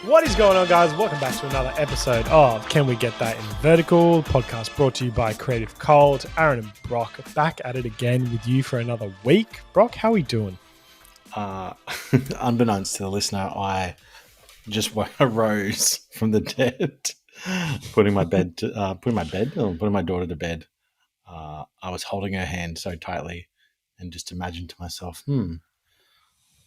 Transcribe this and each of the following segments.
What is going on, guys? Welcome back to another episode of Can We Get That in Vertical? Podcast brought to you by Creative Cold. Aaron and Brock back at it again with you for another week. Brock, how are we doing? Unbeknownst to the listener, I just arose from the dead, putting my daughter to bed. I was holding her hand so tightly and just imagined to myself,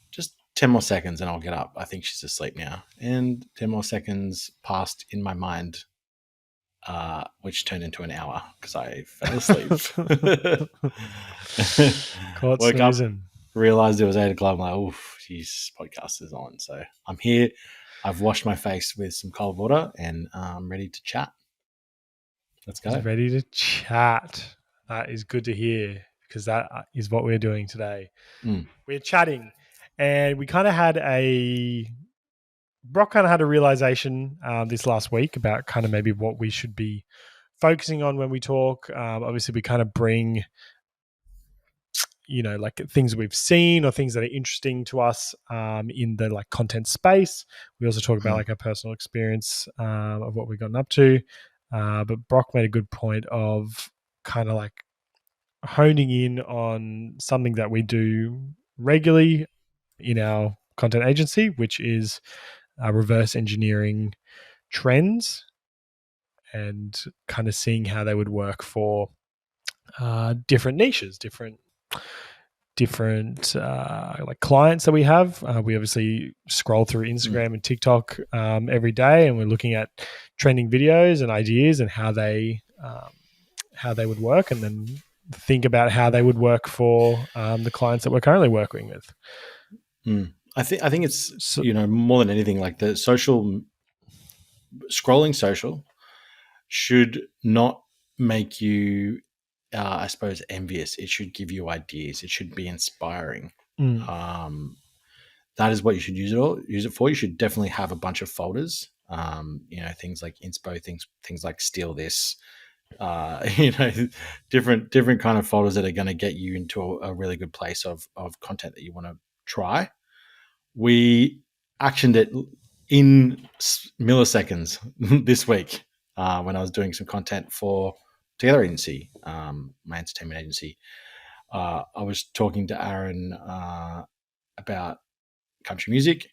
just 10 more seconds and I'll get up. I think she's asleep now. And 10 more seconds passed in my mind, which turned into an hour because I fell asleep. Caught Woke snoozing. up, realized it was 8 o'clock. I'm like, oof, geez, podcast is on. So I'm here. I've washed my face with some cold water and I'm ready to chat. Let's go. Ready to chat. That is good to hear because that is what we're doing today. We're chatting and we kind of had Brock kind of had a realization this last week about kind of maybe what we should be focusing on when we talk. Obviously, we kind of bring, like things we've seen or things that are interesting to us in the like content space. We also talk about like our personal experience of what we've gotten up to. But Brock made a good point of kind of like honing in on something that we do regularly in our content agency, which is reverse engineering trends and kind of seeing how they would work for different niches, different like clients that we have. We obviously scroll through Instagram and TikTok every day, and we're looking at trending videos and ideas and how they would work, and then think about how they would work for the clients that we're currently working with. I think it's more than anything, like the scrolling social should not make you I suppose envious. It should give you ideas. It should be inspiring. That is what you should use it for. You should definitely have a bunch of folders. Things like inspo, things like steal this. Different kind of folders that are going to get you into a really good place of content that you want to try. We actioned it in milliseconds this week when I was doing some content for Together Agency, my entertainment agency. I was talking to Aaron about country music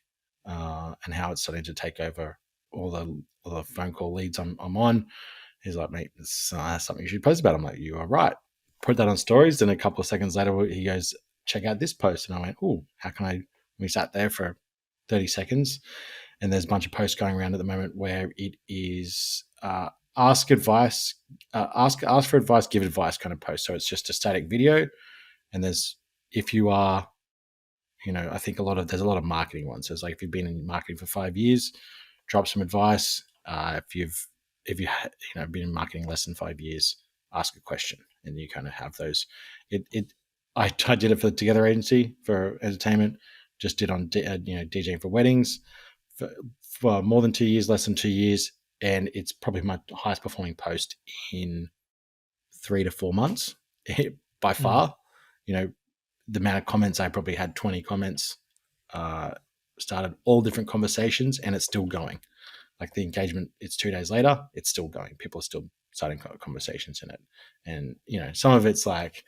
and how it's starting to take over all the phone call leads I'm on. He's like, mate, it's something you should post about. I'm like, you are right. Put that on stories. And a couple of seconds later, he goes, check out this post. And I went, oh, how can I? We sat there for 30 seconds. And there's a bunch of posts going around at the moment where it is ask for advice, give advice kind of post. So it's just a static video. And if you are, I think there's a lot of marketing ones. So it's like if you've been in marketing for 5 years, drop some advice. If you've been in marketing less than 5 years, ask a question, and you kind of have those. I did it for the Together Agency for entertainment. Just did on DJing for weddings for more than 2 years, less than 2 years, and it's probably my highest performing post in 3 to 4 months by far. The amount of comments, I probably had 20 comments. Started all different conversations, and it's still going. Like the engagement, it's 2 days later, it's still going. People are still starting conversations in it. And, some of it's like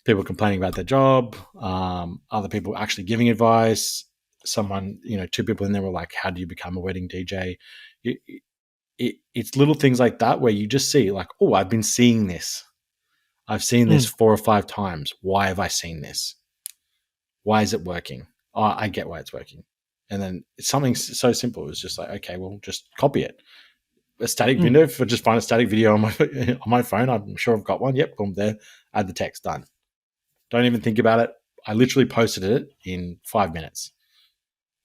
people complaining about their job, other people actually giving advice. Someone, 2 people in there were like, how do you become a wedding DJ? It's little things like that where you just see like, oh, I've been seeing this. I've seen this 4 or 5 times. Why have I seen this? Why is it working? Oh, I get why it's working. And then it's something so simple. It's just like, okay, well, just copy it. A static video, just find a static video on my phone. I'm sure I've got one. Yep, boom, there. Add the text, done. Don't even think about it. I literally posted it in 5 minutes.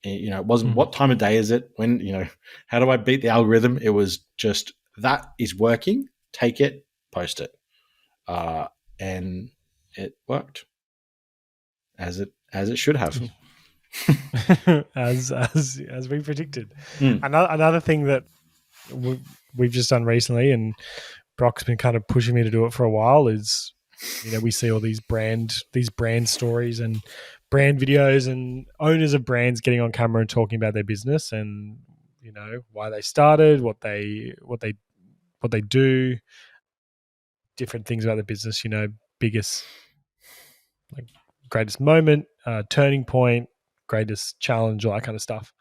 It wasn't what time of day is it? When, how do I beat the algorithm? It was just that is working. Take it, post it. And it worked as it should have. as we predicted. Another thing that we've just done recently, and Brock's been kind of pushing me to do it for a while, is we see all these brand stories and brand videos and owners of brands getting on camera and talking about their business and why they started, what they do, different things about the business. Biggest, like, greatest moment, turning point, greatest challenge, all that kind of stuff.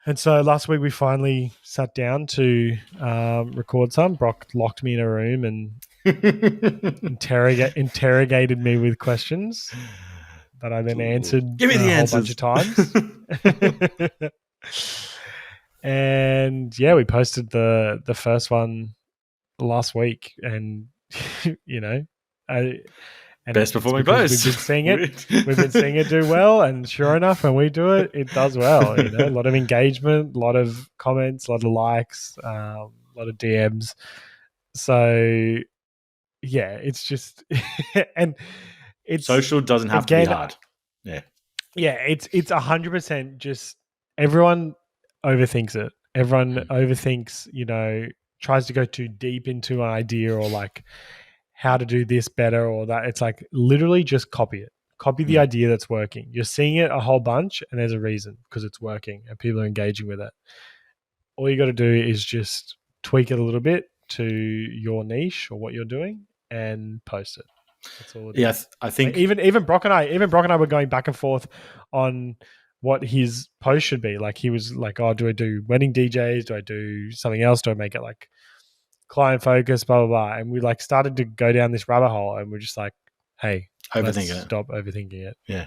And so last week we finally sat down to record some. Brock locked me in a room and interrogated me with questions that I then answered Give me the a whole bunch answers. of times. And yeah, we posted the first one last week, and and Best it's performing because post. we've been seeing it do well, and sure enough, when we do it, it does well. A lot of engagement, a lot of comments, a lot of likes, a lot of DMs. So yeah, it's just and it's Social doesn't have to be again, hard. Yeah. yeah, it's 100% just everyone overthinks it. Everyone overthinks, tries to go too deep into an idea or like how to do this better or that. It's like literally just copy it. Copy the idea that's working. You're seeing it a whole bunch and there's a reason because it's working and people are engaging with it. All you got to do is just tweak it a little bit to your niche or what you're doing and post it. That's all it is. Yeah, I think even Brock and I were going back and forth on what his post should be. Like he was like, "Oh, do I do wedding DJs? Do I do something else? Do I make it like client focused? Blah blah blah." And we like started to go down this rabbit hole, and we're just like, "Hey, let's stop overthinking it. Yeah.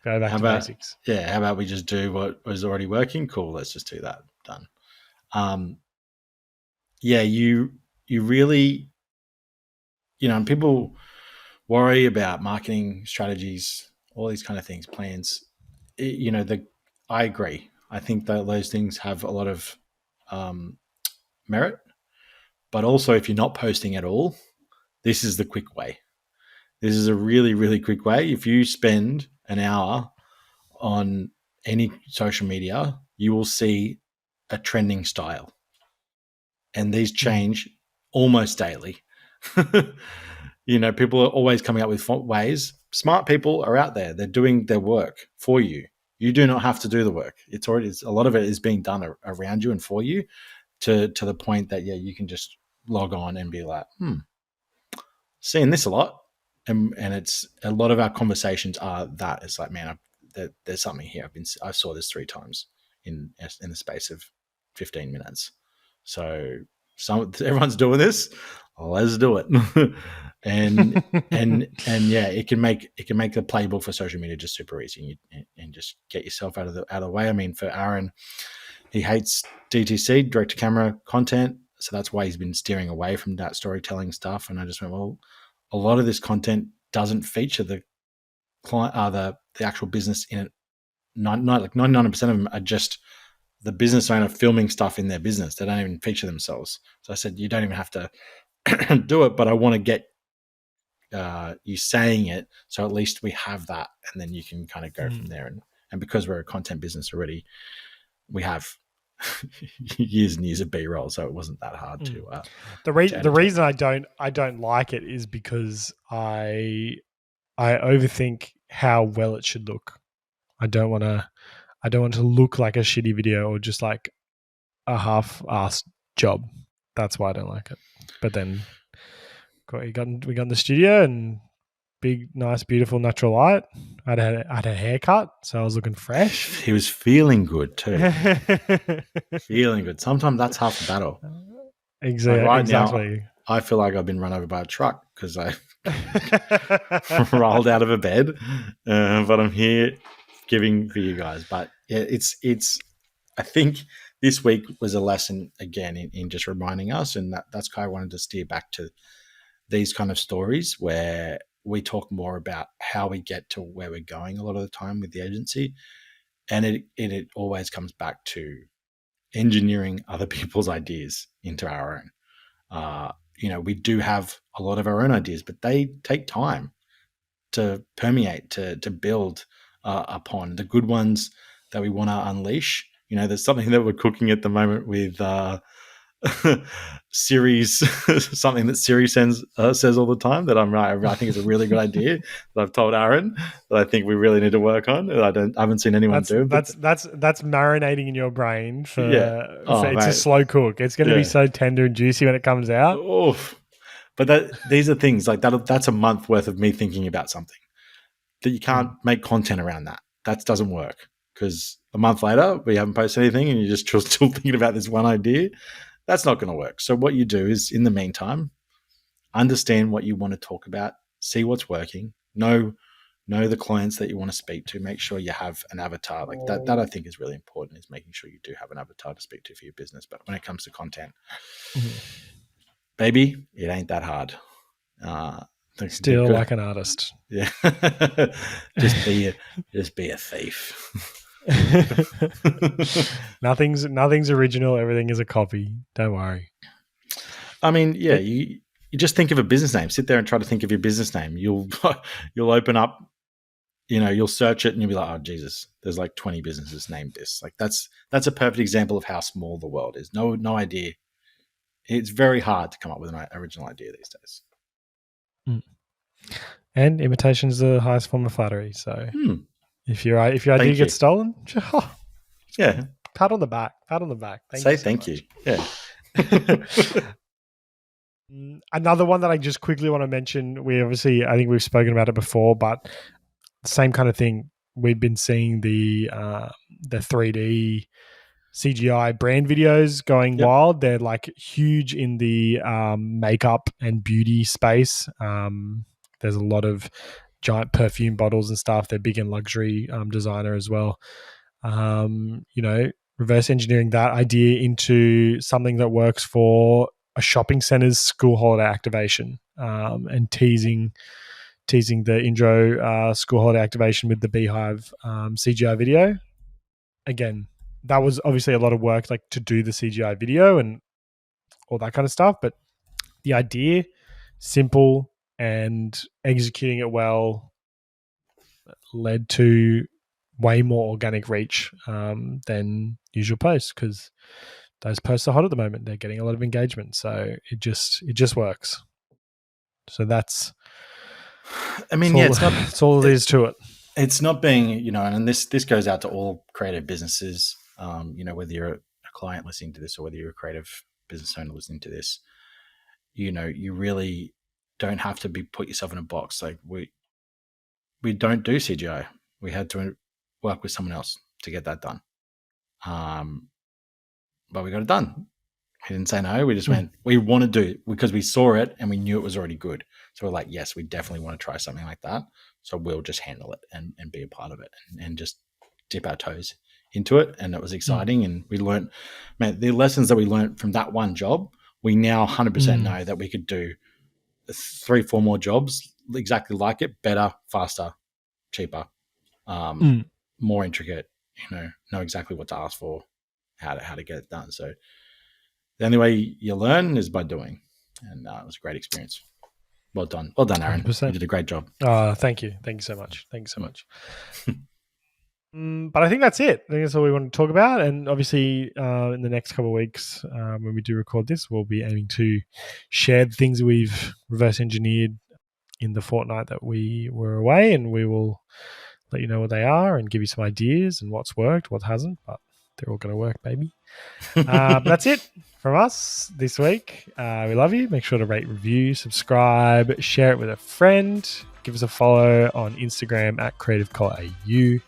Go back to basics." Yeah, how about we just do what was already working? Cool, let's just do that. Done. Yeah, you really, and people worry about marketing strategies, all these kind of things, plans. I agree. I think that those things have a lot of merit, but also if you're not posting at all, this is the quick way. This is a really, really quick way. If you spend an hour on any social media, you will see a trending style. And these change almost daily. People are always coming up with ways. Smart people are out there. They're doing their work for you. You do not have to do the work. It's already a lot of it is being done around you and for you to the point that, yeah, you can just log on and be like, seeing this a lot. And it's a lot of our conversations are that it's like, man, there's something here. I saw this 3 times in the space of 15 minutes. So everyone's doing this. Let's do it. and yeah, it can make the playbook for social media just super easy and just get yourself out of the way. I mean, for Aaron, he hates DTC, direct to camera content. So that's why he's been steering away from that storytelling stuff. And I just went, well, a lot of this content doesn't feature the client, the actual business in it. Not like 99% of them are just the business owner filming stuff in their business. They don't even feature themselves. So I said, you don't even have to do it, but I want to get you saying it. So at least we have that. And then you can kind of go from there. And because we're a content business already, we have years and years of B-roll, so it wasn't that hard to. The reason I don't like it is because I overthink how well it should look. I don't want to look like a shitty video or just like a half-assed job. That's why I don't like it. But then we got in the studio and big, nice, beautiful natural light. I had a haircut, so I was looking fresh. He was feeling good too. Feeling good. Sometimes that's half the battle. Exactly. Now, I feel like I've been run over by a truck because I rolled out of a bed, but I'm here giving for you guys. But yeah, it's. I think this week was a lesson again in just reminding us, and that's kind of wanted to steer back to these kind of stories where we talk more about how we get to where we're going a lot of the time with the agency, and it always comes back to engineering other people's ideas into our own. We do have a lot of our own ideas, but they take time to permeate, to build upon. The good ones that we want to unleash. There's something that we're cooking at the moment with Siri's something that Siri says all the time that I think is a really good idea that I've told Aaron that I think we really need to work on. I haven't seen anyone do. But that's marinating in your brain for oh, it's a mate. slow cook. It's going to be so tender and juicy when it comes out. Oof. But these are things like that. That's a month worth of me thinking about something that you can't make content around that. That doesn't work because a month later we haven't posted anything and you're just still thinking about this one idea. That's not going to work. So what you do is, in the meantime, understand what you want to talk about, see what's working, know the clients that you want to speak to, make sure you have an avatar. Like that I think is really important, is making sure you do have an avatar to speak to for your business. But when it comes to content, baby, it ain't that hard. Still like an artist. Yeah. just be a thief. Nothing's original. Everything is a copy. Don't worry. I mean, yeah, you just think of a business name. Sit there and try to think of your business name. You'll open up, you'll search it and you'll be like, oh Jesus, there's like 20 businesses named this. Like that's a perfect example of how small the world is. No idea. It's very hard to come up with an original idea these days. And imitation is the highest form of flattery. So if your idea gets stolen, yeah, pat on the back. Thank you. Yeah. Another one that I just quickly want to mention. I think we've spoken about it before, but the same kind of thing. We've been seeing the 3D CGI brand videos going wild. They're like huge in the makeup and beauty space. There's a lot of giant perfume bottles and stuff. They're big in luxury designer as well. Reverse engineering that idea into something that works for a shopping center's school holiday activation, and teasing the intro school holiday activation with the Beehive CGI video. Again, that was obviously a lot of work, like to do the CGI video and all that kind of stuff. But the idea, simple, and executing it well, led to way more organic reach than usual posts, because those posts are hot at the moment. They're getting a lot of engagement, so it just works. So that's, it's all there is to it. It's not being, and this goes out to all creative businesses. Whether you're a client listening to this or whether you're a creative business owner listening to this, you really don't have to put yourself in a box. Like we don't do CGI. We had to work with someone else to get that done. But we got it done. We didn't say no. We just went, we want to do it because we saw it and we knew it was already good. So we're like, yes, we definitely want to try something like that. So we'll just handle it and be a part of it and just dip our toes into it. And it was exciting. And we learned, man, the lessons that we learned from that one job, we now 100% know that we could do 3-4 more jobs exactly like it, better, faster, cheaper, more intricate, know exactly what to ask for, how to get it done. So the only way you learn is by doing. And it was a great experience. Well done, Aaron. 100%. You did a great job. Thank you so much. But I think that's it. I think that's all we want to talk about. And obviously, in the next couple of weeks, when we do record this, we'll be aiming to share the things we've reverse engineered in the fortnight that we were away, and we will let you know what they are and give you some ideas and what's worked, what hasn't. But they're all going to work, baby. That's it from us this week. We love you. Make sure to rate, review, subscribe, share it with a friend. Give us a follow on Instagram at CreativeCollarAU.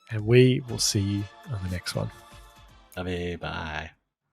And we will see you on the next one. Love you. Bye.